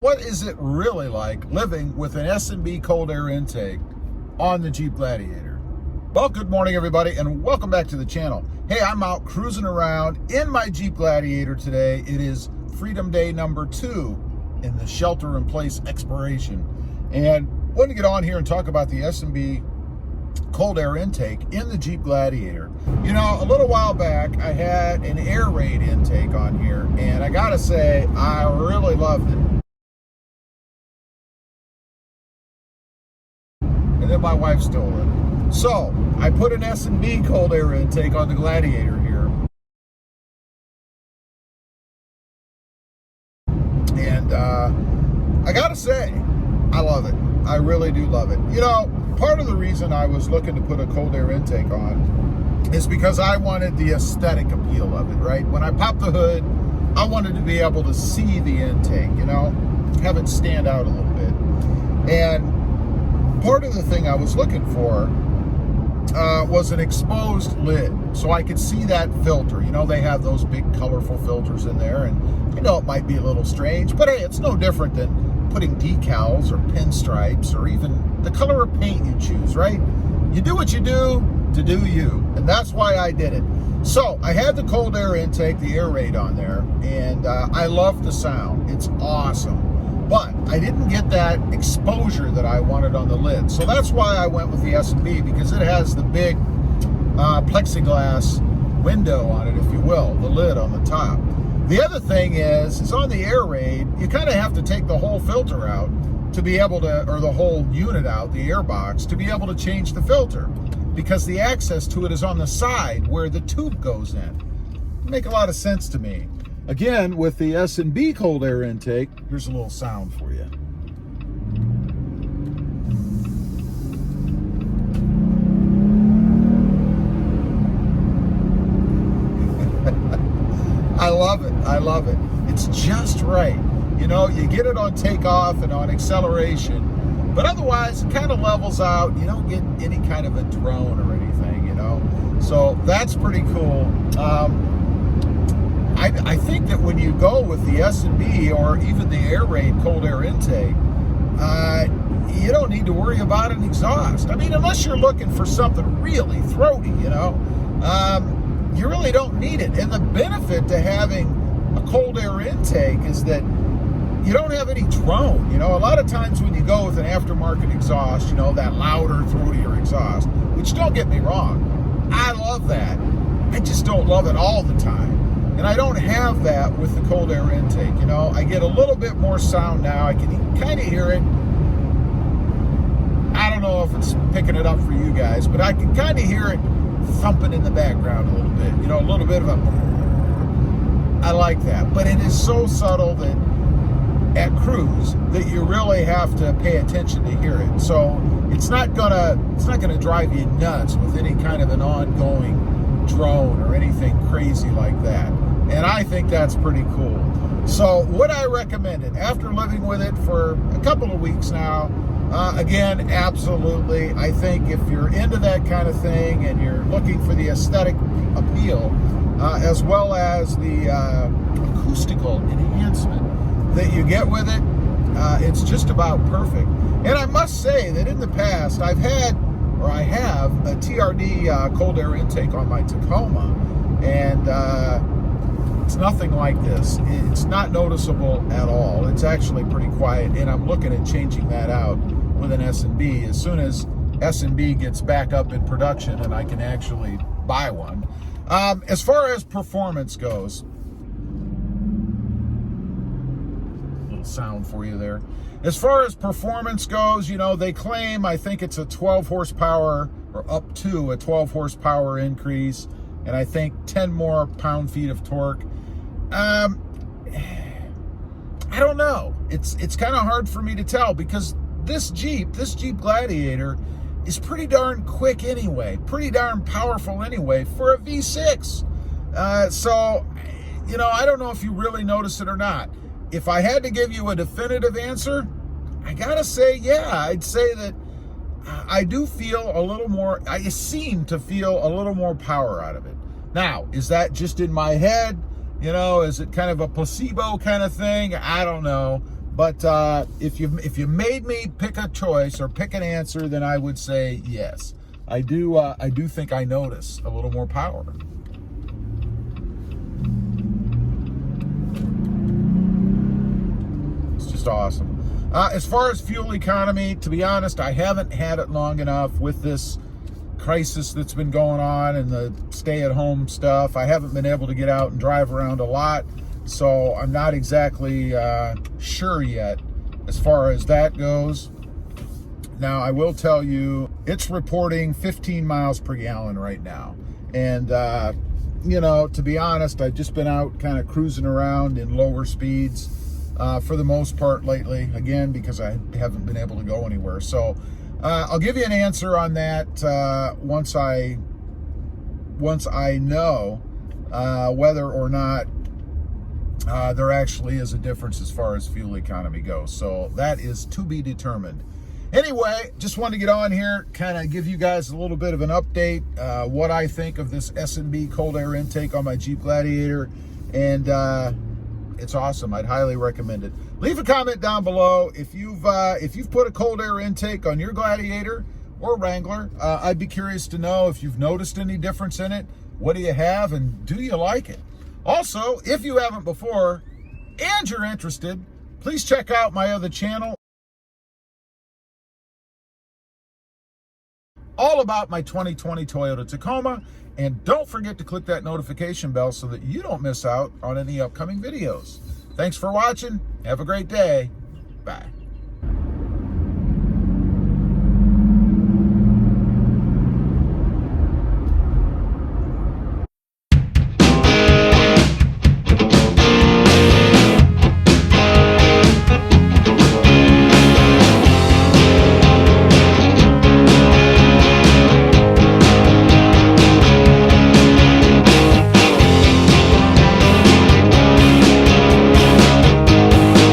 what is it really like living with an S&B cold air intake on the Jeep Gladiator? Well, good morning, everybody, and welcome back to the channel. Hey, I'm out cruising around in my Jeep Gladiator today. It is Freedom Day number 2 in the shelter-in-place expiration. And I want to get on here and talk about the S&B cold air intake in the Jeep Gladiator. You know, a little while back, I had an air raid intake on here, and I gotta say, I really loved it. And then my wife stole it. So, I put an S&B cold air intake on the Gladiator here. And I gotta say, I love it. I really do love it. You know, part of the reason I was looking to put a cold air intake on is because I wanted the aesthetic appeal of it, right? When I popped the hood, I wanted to be able to see the intake, you know, have it stand out a little bit. And part of the thing I was looking for was an exposed lid, so I could see that filter. You know, they have those big colorful filters in there, and you know, it might be a little strange, but hey, it's no different than putting decals or pinstripes or even the color of paint you choose, right? You do what you do to do you, and that's why I did it. So I had the cold air intake, the air raid on there, and I love the sound. It's awesome, but I didn't get that exposure that I wanted on the lid. So that's why I went with the S&B, because it has the big plexiglass window on it, if you will, the lid on the top. The other thing is on the air raid, you kind of have to take the whole filter out to be able to, or the whole unit out, the air box, to be able to change the filter, because the access to it is on the side where the tube goes in. Make a lot of sense to me. Again, with the S&B cold air intake, here's a little sound for you. I love it. I love it. It's just right. You know, you get it on takeoff and on acceleration, but otherwise it kind of levels out. You don't get any kind of a drone or anything, you know. So that's pretty cool. I think that when you go with the S&B or even the air raid cold air intake, you don't need to worry about an exhaust. I mean, unless you're looking for something really throaty, you know. You really don't need it. And the benefit to having a cold air intake is that you don't have any drone. You know, a lot of times when you go with an aftermarket exhaust, you know, that louder, throatier exhaust, which don't get me wrong, I love that. I just don't love it all the time. And I don't have that with the cold air intake. You know, I get a little bit more sound now. I can kind of hear it. I don't know if it's picking it up for you guys, but I can kind of hear it thumping in the background a little bit, you know, a little bit of a, I like that, but it is so subtle that at cruise that you really have to pay attention to hear it. So it's not gonna drive you nuts with any kind of an ongoing drone or anything crazy like that. And I think that's pretty cool. So would I recommend it after living with it for a couple of weeks now? Again, absolutely. I think if you're into that kind of thing and you're looking for the aesthetic appeal, as well as the acoustical enhancement that you get with it, it's just about perfect. And I must say that in the past, I have a TRD cold air intake on my Tacoma, and it's nothing like this. It's not noticeable at all. It's actually pretty quiet, and I'm looking at changing that out with an S&B as soon as S&B gets back up in production and I can actually buy one. As far as performance goes, a little sound for you there. As far as performance goes, you know, they claim, I think it's a 12 horsepower or up to a 12 horsepower increase, and I think 10 more pound-feet of torque. I don't know. It's kind of hard for me to tell, because this Jeep Gladiator is pretty darn quick anyway, pretty darn powerful anyway for a V6. So, you know, I don't know if you really notice it or not. If I had to give you a definitive answer, I gotta say, yeah, I'd say that I do feel a little more, I seem to feel a little more power out of it. Now, is that just in my head? You know, is it kind of a placebo kind of thing? I don't know. But if you made me pick a choice or pick an answer, then I would say yes. I do think I notice a little more power. It's just awesome. As far as fuel economy, to be honest, I haven't had it long enough with this crisis that's been going on and the stay-at-home stuff. I haven't been able to get out and drive around a lot, so I'm not exactly sure yet as far as that goes. Now, I will tell you, it's reporting 15 miles per gallon right now. And, you know, to be honest, I've just been out kind of cruising around in lower speeds for the most part lately, again, because I haven't been able to go anywhere. So I'll give you an answer on that once I know whether or not there actually is a difference as far as fuel economy goes. So that is to be determined. Anyway, just wanted to get on here, kind of give you guys a little bit of an update, what I think of this S&B cold air intake on my Jeep Gladiator, and it's awesome. I'd highly recommend it. Leave a comment down below if you've put a cold air intake on your Gladiator or Wrangler. I'd be curious to know if you've noticed any difference in it. What do you have, and do you like it? Also, if you haven't before and you're interested, please check out my other channel, all about my 2020 Toyota Tacoma, and don't forget to click that notification bell so that you don't miss out on any upcoming videos. Thanks for watching. Have a great day. Bye.